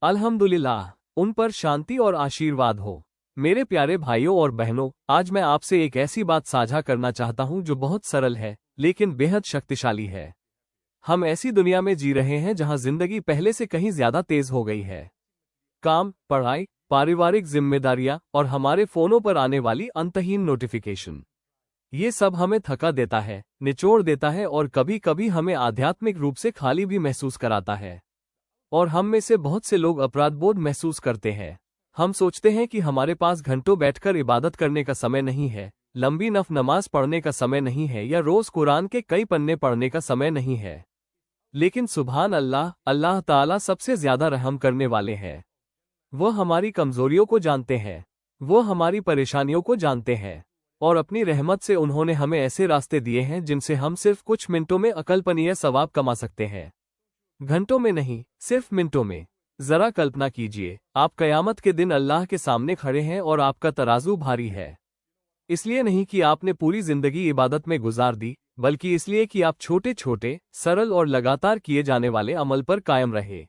अल्हम्दुलिल्लाह, उन पर शांति और आशीर्वाद हो। मेरे प्यारे भाइयों और बहनों, आज मैं आपसे एक ऐसी बात साझा करना चाहता हूं जो बहुत सरल है लेकिन बेहद शक्तिशाली है। हम ऐसी दुनिया में जी रहे हैं जहां जिंदगी पहले से कहीं ज्यादा तेज हो गई है। काम, पढ़ाई, पारिवारिक जिम्मेदारियां और हमारे फोनों पर आने वाली अंतहीन नोटिफिकेशन, ये सब हमें थका देता है, निचोड़ देता है और कभी कभी हमें आध्यात्मिक रूप से खाली भी महसूस कराता है। और हम में से बहुत से लोग अपराधबोध महसूस करते हैं। हम सोचते हैं कि हमारे पास घंटों बैठकर इबादत करने का समय नहीं है, लंबी नमाज पढ़ने का समय नहीं है या रोज कुरान के कई पन्ने पढ़ने का समय नहीं है। लेकिन सुभान अल्लाह, अल्लाह ताला सबसे ज्यादा रहम करने वाले हैं। वह हमारी कमजोरियों को जानते हैं, वो हमारी परेशानियों को जानते हैं और अपनी रहमत से उन्होंने हमें ऐसे रास्ते दिए हैं जिनसे हम सिर्फ कुछ मिनटों में अकल्पनीय सवाब कमा सकते हैं। घंटों में नहीं, सिर्फ मिनटों में। जरा कल्पना कीजिए, आप कयामत के दिन अल्लाह के सामने खड़े हैं और आपका तराजू भारी है। इसलिए नहीं कि आपने पूरी जिंदगी इबादत में गुजार दी, बल्कि इसलिए कि आप छोटे छोटे, सरल और लगातार किए जाने वाले अमल पर कायम रहे।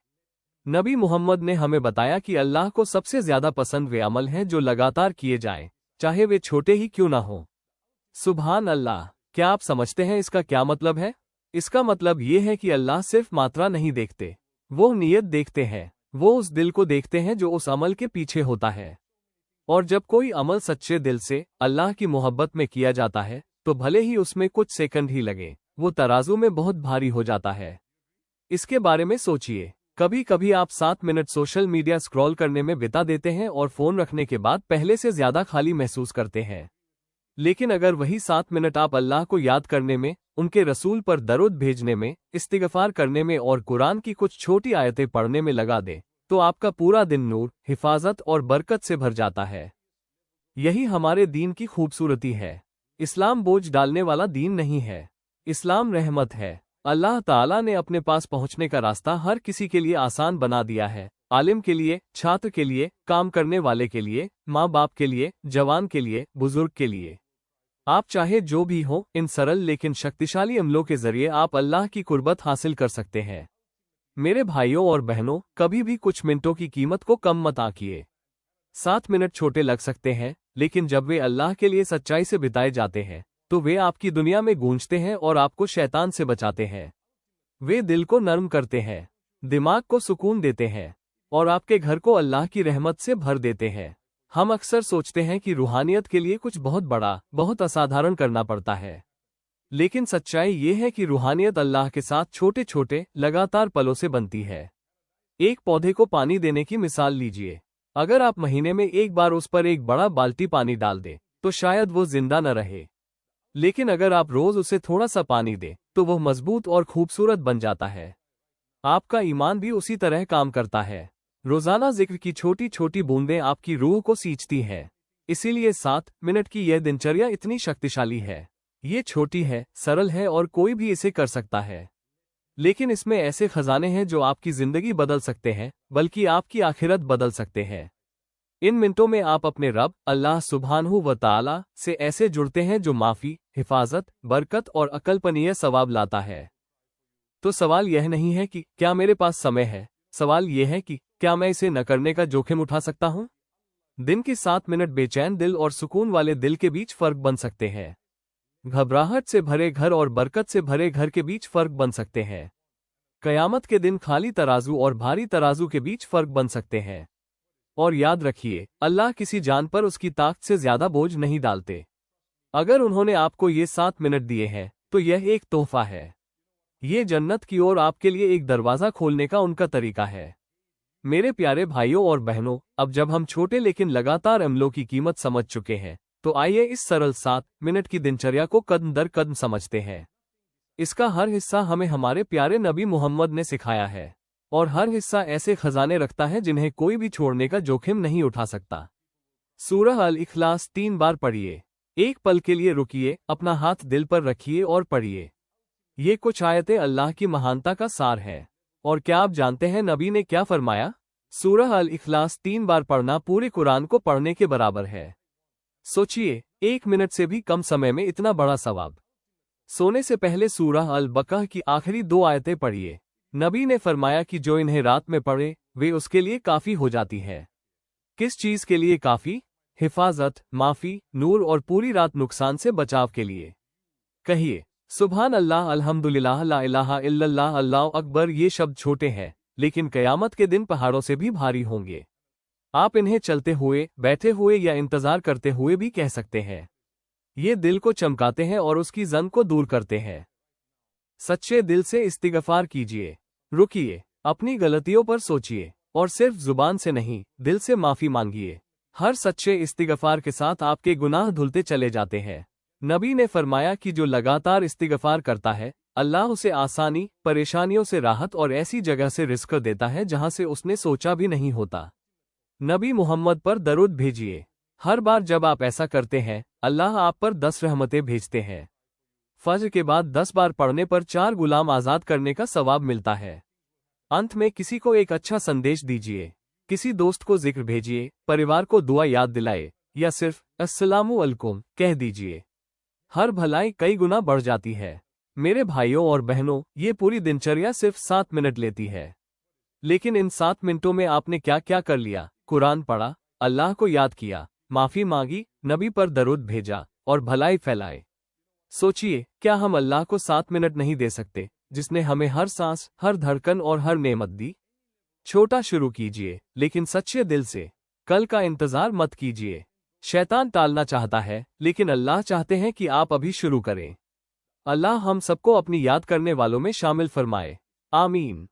नबी मोहम्मद ने हमें बताया कि अल्लाह को सबसे ज्यादा पसंद वे अमल हैं जो लगातार किए जाएं, चाहे वे छोटे ही क्यों ना हो। सुभान अल्लाह, क्या आप समझते हैं इसका क्या मतलब है? इसका मतलब ये है कि अल्लाह सिर्फ मात्रा नहीं देखते, वो नीयत देखते हैं। वो उस दिल को देखते हैं जो उस अमल के पीछे होता है। और जब कोई अमल सच्चे दिल से अल्लाह की मोहब्बत में किया जाता है, तो भले ही उसमें कुछ सेकंड ही लगे, वो तराजू में बहुत भारी हो जाता है। इसके बारे में सोचिए, कभी कभी आप 7 मिनट सोशल मीडिया स्क्रॉल करने में बिता देते हैं और फोन रखने के बाद पहले से ज्यादा खाली महसूस करते हैं। लेकिन अगर वही 7 मिनट आप अल्लाह को याद करने में, उनके रसूल पर दरूद भेजने में, इस्तिगफार करने में और कुरान की कुछ छोटी आयतें पढ़ने में लगा दें, तो आपका पूरा दिन नूर, हिफाजत और बरकत से भर जाता है। यही हमारे दीन की खूबसूरती है। इस्लाम बोझ डालने वाला दीन नहीं है, इस्लाम रहमत है। अल्लाह ताला ने अपने पास पहुंचने का रास्ता हर किसी के लिए आसान बना दिया है। आलिम के लिए, छात्र के लिए, काम करने वाले के लिए, माँ बाप के लिए, जवान के लिए, बुजुर्ग के लिए। आप चाहे जो भी हो, इन सरल लेकिन शक्तिशाली अमलों के जरिए आप अल्लाह की कुर्बत हासिल कर सकते हैं। मेरे भाइयों और बहनों, कभी भी कुछ मिनटों की कीमत को कम मत आंकिए। 7 मिनट छोटे लग सकते हैं, लेकिन जब वे अल्लाह के लिए सच्चाई से बिताए जाते हैं, तो वे आपकी दुनिया में गूंजते हैं और आपको शैतान से बचाते हैं। वे दिल को नर्म करते हैं, दिमाग को सुकून देते हैं और आपके घर को अल्लाह की रहमत से भर देते हैं। हम अक्सर सोचते हैं कि रूहानियत के लिए कुछ बहुत बड़ा, बहुत असाधारण करना पड़ता है। लेकिन सच्चाई ये है कि रूहानियत अल्लाह के साथ छोटे छोटे, लगातार पलों से बनती है। एक पौधे को पानी देने की मिसाल लीजिए। अगर आप महीने में एक बार उस पर एक बड़ा बाल्टी पानी डाल दें, तो शायद वो जिंदा न रहे। लेकिन अगर आप रोज उसे थोड़ा सा पानी दें, तो वह मजबूत और खूबसूरत बन जाता है। आपका ईमान भी उसी तरह काम करता है। रोजाना जिक्र की छोटी छोटी बूंदें आपकी रूह को सींचती हैं। इसीलिए 7 मिनट की यह दिनचर्या इतनी शक्तिशाली है। ये छोटी है, सरल है और कोई भी इसे कर सकता है। लेकिन इसमें ऐसे खजाने हैं जो आपकी जिंदगी बदल सकते हैं, बल्कि आपकी आखिरत बदल सकते हैं। इन मिनटों में आप अपने रब, अल्लाह सुब्हानहू व तआला से ऐसे जुड़ते हैं जो माफी, हिफाजत, बरकत और अकल्पनीय सवाब लाता है। तो सवाल यह नहीं है कि क्या मेरे पास समय है, सवाल यह है कि क्या मैं इसे न करने का जोखिम उठा सकता हूं? दिन की 7 मिनट बेचैन दिल और सुकून वाले दिल के बीच फर्क बन सकते हैं। घबराहट से भरे घर और बरकत से भरे घर के बीच फर्क बन सकते हैं। कयामत के दिन खाली तराजू और भारी तराजू के बीच फर्क बन सकते हैं। और याद रखिए, अल्लाह किसी जान पर उसकी ताकत से ज्यादा बोझ नहीं डालते। अगर उन्होंने आपको ये 7 मिनट दिए हैं, तो यह एक तोहफा है। ये जन्नत की ओर आपके लिए एक दरवाजा खोलने का उनका तरीका है। मेरे प्यारे भाइयों और बहनों, अब जब हम छोटे लेकिन लगातार अमलों की कीमत समझ चुके हैं, तो आइए इस सरल 7 मिनट की दिनचर्या को कदम दर कदम समझते हैं। इसका हर हिस्सा हमें हमारे प्यारे नबी मोहम्मद ने सिखाया है, और हर हिस्सा ऐसे खजाने रखता है जिन्हें कोई भी छोड़ने का जोखिम नहीं उठा सकता। सूरह अल इखलास 3 बार पढ़िए। एक पल के लिए रुकिए, अपना हाथ दिल पर रखिए और पढ़िए। ये कुछ आयतें अल्लाह की महानता का सार है। और क्या आप जानते हैं नबी ने क्या फरमाया? सूरह अल इखलास 3 बार पढ़ना पूरे कुरान को पढ़ने के बराबर है। सोचिए, 1 मिनट से भी कम समय में इतना बड़ा सवाब। सोने से पहले सूरह अल बकरा की आखिरी 2 आयतें पढ़िए। नबी ने फरमाया कि जो इन्हें रात में पढ़े वे उसके लिए काफ़ी हो जाती है। किस चीज़ के लिए काफ़ी? हिफाजत, माफ़ी, नूर और पूरी रात नुकसान से बचाव के लिए। कहिए सुभान अल्लाह, अल्हम्दुलिल्लाह, ला इलाहा इल्लल्लाह, अल्लाहु अकबर। ये शब्द छोटे हैं लेकिन क़यामत के दिन पहाड़ों से भी भारी होंगे। आप इन्हें चलते हुए, बैठे हुए या इंतज़ार करते हुए भी कह सकते हैं। ये दिल को चमकाते हैं और उसकी जंग को दूर करते हैं। सच्चे दिल से इस्तिग़फ़ार कीजिए। रुकिए, अपनी गलतियों पर सोचिए और सिर्फ जुबान से नहीं, दिल से माफ़ी मांगिए। हर सच्चे इस्तिग़फ़ार के साथ आपके गुनाह धुलते चले जाते हैं। नबी ने फरमाया कि जो लगातार इस्तिग़फ़ार करता है, अल्लाह उसे आसानी, परेशानियों से राहत और ऐसी जगह से रिज़्क़ देता है जहां से उसने सोचा भी नहीं होता। नबी मुहम्मद पर दरूद भेजिए। हर बार जब आप ऐसा करते हैं, अल्लाह आप पर 10 रहमतें भेजते हैं। फज्र के बाद 10 बार पढ़ने पर 4 गुलाम आज़ाद करने का सवाब मिलता है। अंत में किसी को एक अच्छा संदेश दीजिए। किसी दोस्त को जिक्र भेजिए, परिवार को दुआ याद दिलाए या सिर्फ अस्सलामु अलैकुम कह दीजिए। हर भलाई कई गुना बढ़ जाती है। मेरे भाइयों और बहनों, ये पूरी दिनचर्या सिर्फ 7 मिनट लेती है। लेकिन इन 7 मिनटों में आपने क्या क्या कर लिया? कुरान पढ़ा, अल्लाह को याद किया, माफ़ी मांगी, नबी पर दरूद भेजा और भलाई फैलाए। सोचिए, क्या हम अल्लाह को 7 मिनट नहीं दे सकते, जिसने हमें हर सांस, हर धड़कन और हर नेमत दी? छोटा शुरू कीजिए, लेकिन सच्चे दिल से। कल का इंतजार मत कीजिए। शैतान टालना चाहता है, लेकिन अल्लाह चाहते हैं कि आप अभी शुरू करें। अल्लाह हम सबको अपनी याद करने वालों में शामिल फरमाए। आमीन।